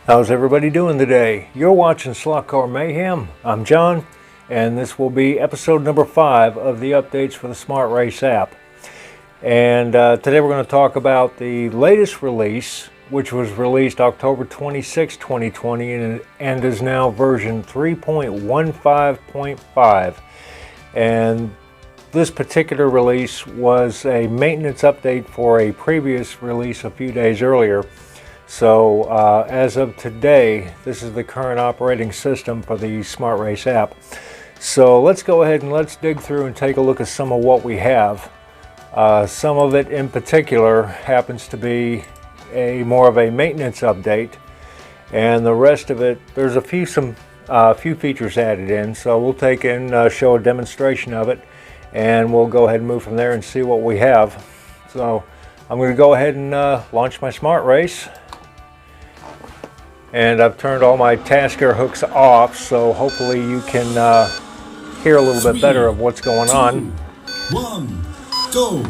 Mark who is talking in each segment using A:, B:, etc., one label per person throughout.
A: How's everybody doing today? You're watching Slot Car Mayhem. I'm John, and this will be episode number 5 of the updates for the Smart Race app. And today we're going to talk about the latest release, which was released October 26, 2020, and is now version 3.15.5. And this particular release was a maintenance update for a previous release a few days earlier. So as of today, this is the current operating system for the Smart Race app. So let's go ahead and let's dig through and take a look at some of what we have. Some of it in particular happens to be more of a maintenance update, and the rest of it, there's a few features added in. So we'll take and show a demonstration of it, and we'll go ahead and move from there and see what we have. So I'm going to go ahead and launch my Smart Race. And I've turned all my tasker hooks off, so hopefully you can hear a little bit better of what's going on.
B: 1, go!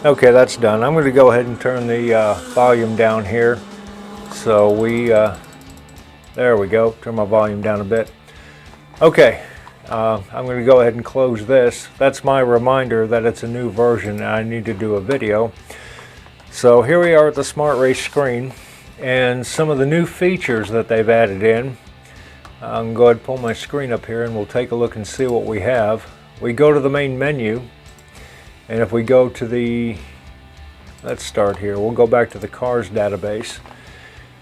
A: Okay, that's done. I'm going to go ahead and turn the volume down here. So there we go, turn my volume down a bit. Okay, I'm going to go ahead and close this. That's my reminder that it's a new version and I need to do a video. So here we are at the Smart Race screen. And some of the new features that they've added in. I'm going to go ahead and pull my screen up here and we'll take a look and see what we have. We go to the main menu, and if we go to let's start here. We'll go back to the cars database,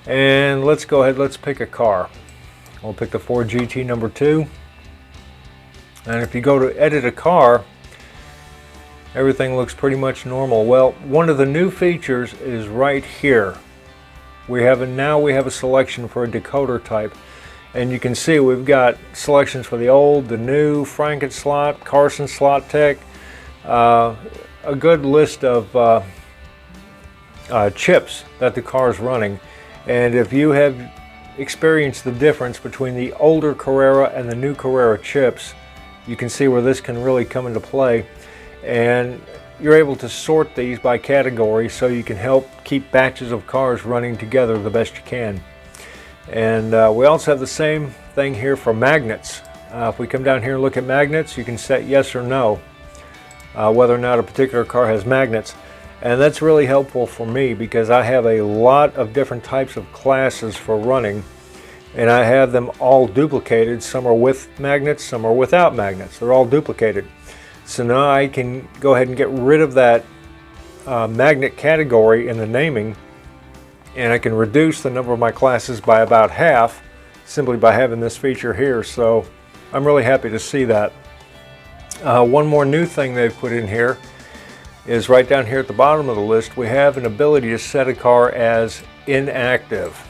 A: and let's go ahead, let's pick a car. We'll pick the Ford GT number 2. And if you go to edit a car, everything looks pretty much normal. Well, one of the new features is right here. Now we have a selection for a decoder type, and you can see we've got selections for the old, the new, Franken slot, Carson slot tech, a good list of chips that the car is running. And if you have experienced the difference between the older Carrera and the new Carrera chips, you can see where this can really come into play. And you're able to sort these by category so you can help keep batches of cars running together the best you can. And we also have the same thing here for magnets. If we come down here and look at magnets, you can set yes or no whether or not a particular car has magnets. And that's really helpful for me because I have a lot of different types of classes for running, and I have them all duplicated. Some are with magnets, some are without magnets. They're all duplicated. So now I can go ahead and get rid of that magnet category in the naming, and I can reduce the number of my classes by about half simply by having this feature here. So I'm really happy to see that. One more new thing they've put in here is right down here at the bottom of the list, we have an ability to set a car as inactive.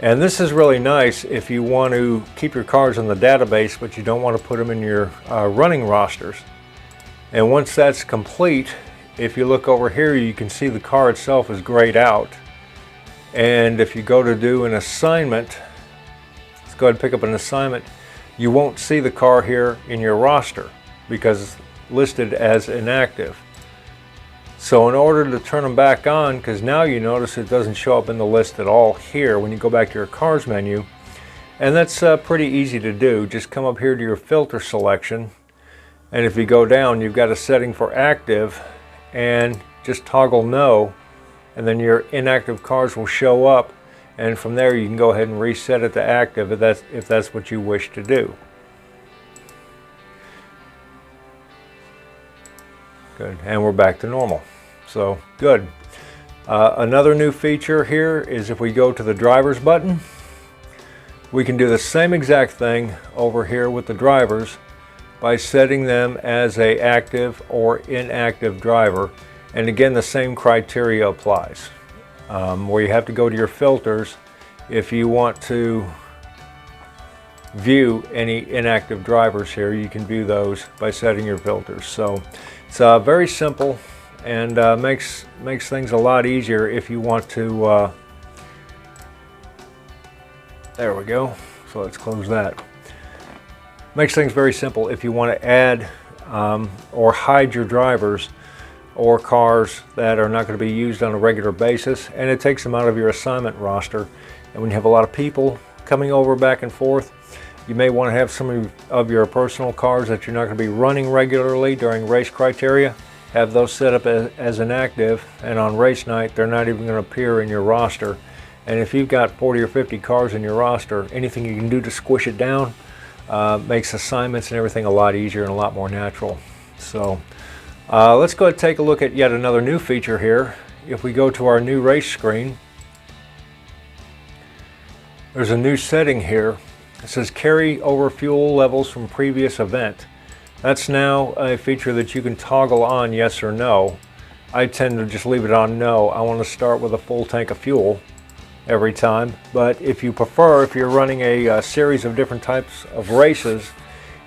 A: And this is really nice if you want to keep your cars in the database, but you don't want to put them in your running rosters. And once that's complete, if you look over here, you can see the car itself is grayed out. And if you go to do an assignment, let's go ahead and pick up an assignment, you won't see the car here in your roster because it's listed as inactive. So in order to turn them back on, because now you notice it doesn't show up in the list at all here when you go back to your cars menu, and that's pretty easy to do. Just come up here to your filter selection, and if you go down, you've got a setting for active, and just toggle no, and then your inactive cars will show up, and from there you can go ahead and reset it to active if that's what you wish to do. Good, and we're back to normal. So good. Another new feature here is if we go to the drivers button, we can do the same exact thing over here with the drivers by setting them as a active or inactive driver. And again, the same criteria applies. Where you have to go to your filters if you want to view any inactive drivers here, you can view those by setting your filters. So it's very simple and makes things a lot easier if you want to there we go. So let's close that. Makes things very simple if you want to add or hide your drivers or cars that are not going to be used on a regular basis, and it takes them out of your assignment roster. And when you have a lot of people coming over back and forth, you may want to have some of your personal cars that you're not going to be running regularly during race criteria, have those set up as inactive, and on race night they're not even going to appear in your roster. And if you've got 40 or 50 cars in your roster, anything you can do to squish it down makes assignments and everything a lot easier and a lot more natural. So let's go ahead and take a look at yet another new feature here. If we go to our new race screen, there's a new setting here. It says carry over fuel levels from previous event. That's now a feature that you can toggle on yes or no. I tend to just leave it on no. I want to start with a full tank of fuel every time. But if you prefer, if you're running a series of different types of races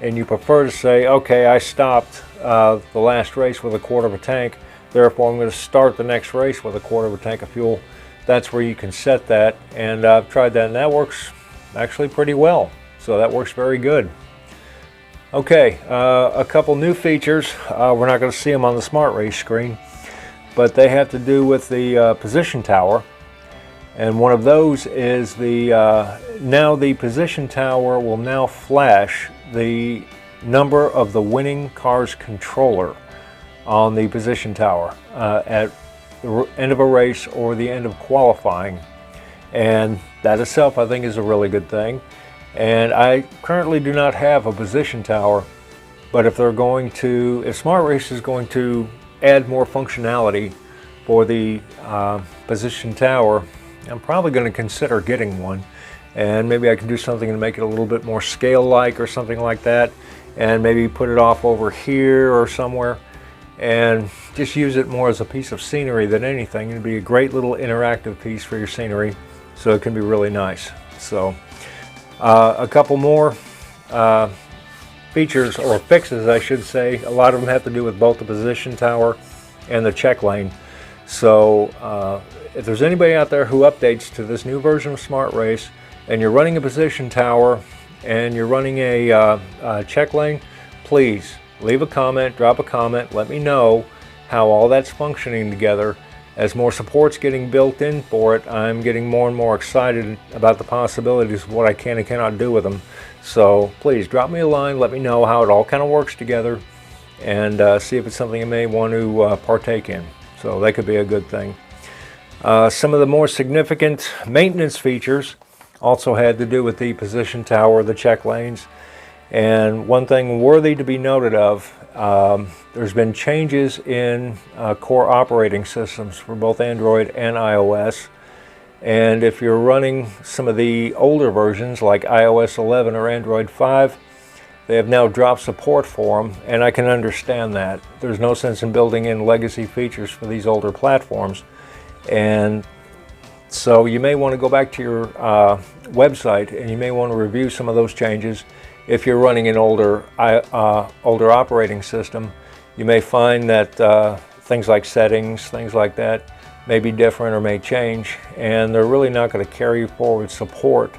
A: and you prefer to say, okay, I stopped the last race with a quarter of a tank, therefore I'm going to start the next race with a quarter of a tank of fuel, that's where you can set that. And I've tried that and that works actually pretty well. So that works very good. Okay, a couple new features. We're not going to see them on the Smart Race screen, but they have to do with the position tower. And one of those is now the position tower will now flash the number of the winning car's controller on the position tower at the end of a race or the end of qualifying. And that itself I think is a really good thing. And I currently do not have a position tower, but if Smart Race is going to add more functionality for the position tower, I'm probably going to consider getting one. And maybe I can do something to make it a little bit more scale-like or something like that, and maybe put it off over here or somewhere and just use it more as a piece of scenery than anything. It'd be a great little interactive piece for your scenery, so it can be really nice. So a couple more features, or fixes I should say. A lot of them have to do with both the position tower and the check lane. So if there's anybody out there who updates to this new version of Smart Race and you're running a position tower and you're running a check lane, please leave a comment, drop a comment, let me know how all that's functioning together. As more support's getting built in for it, I'm getting more and more excited about the possibilities of what I can and cannot do with them. So please drop me a line, let me know how it all kind of works together, and see if it's something you may want to partake in. So that could be a good thing. Some of the more significant maintenance features also had to do with the position tower, the check lanes. And one thing worthy to be noted of, there's been changes in core operating systems for both Android and iOS. And if you're running some of the older versions like iOS 11 or Android 5, they have now dropped support for them, and I can understand that. There's no sense in building in legacy features for these older platforms. And so you may want to go back to your website and you may want to review some of those changes. If you're running an older operating system, you may find that things like settings, things like that, may be different or may change, and they're really not going to carry forward support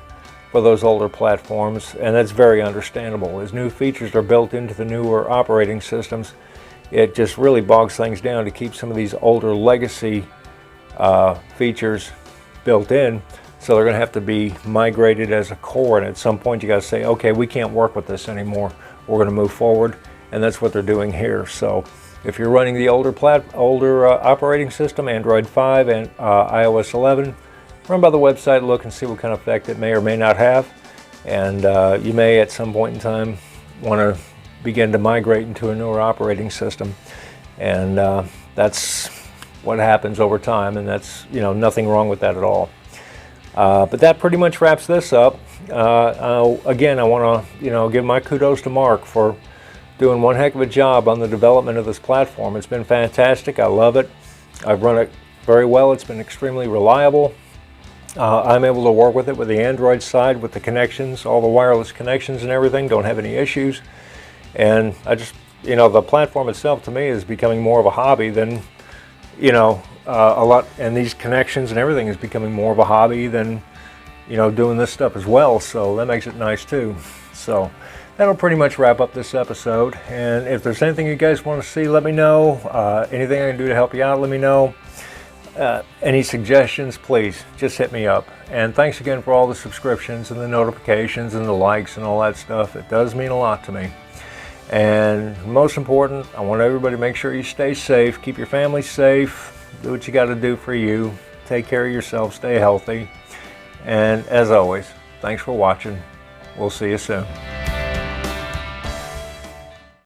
A: for those older platforms, and that's very understandable. As new features are built into the newer operating systems, it just really bogs things down to keep some of these older legacy features built in. So they're going to have to be migrated as a core, and at some point you got to say, okay, we can't work with this anymore. We're going to move forward, and that's what they're doing here. So if you're running the older operating system, Android 5 and iOS 11, run by the website, look and see what kind of effect it may or may not have, and you may at some point in time want to begin to migrate into a newer operating system, and that's what happens over time, and that's nothing wrong with that at all. But that pretty much wraps this up. Again, I want to give my kudos to Mark for doing one heck of a job on the development of this platform. It's been fantastic. I love it. I've run it very well. It's been extremely reliable. I'm able to work with it with the Android side, with the connections, all the wireless connections and everything. Don't have any issues. And I just, the platform itself to me is becoming more of a hobby than, a lot, and these connections and everything is becoming more of a hobby than, doing this stuff as well. So that makes it nice too. So that'll pretty much wrap up this episode. And if there's anything you guys want to see, let me know. Anything I can do to help you out, let me know. Any suggestions, please just hit me up. And thanks again for all the subscriptions and the notifications and the likes and all that stuff. It does mean a lot to me. And most important, I want everybody to make sure you stay safe, keep your family safe, do what you got to do for you, take care of yourself, stay healthy. And as always, thanks for watching. We'll see you soon.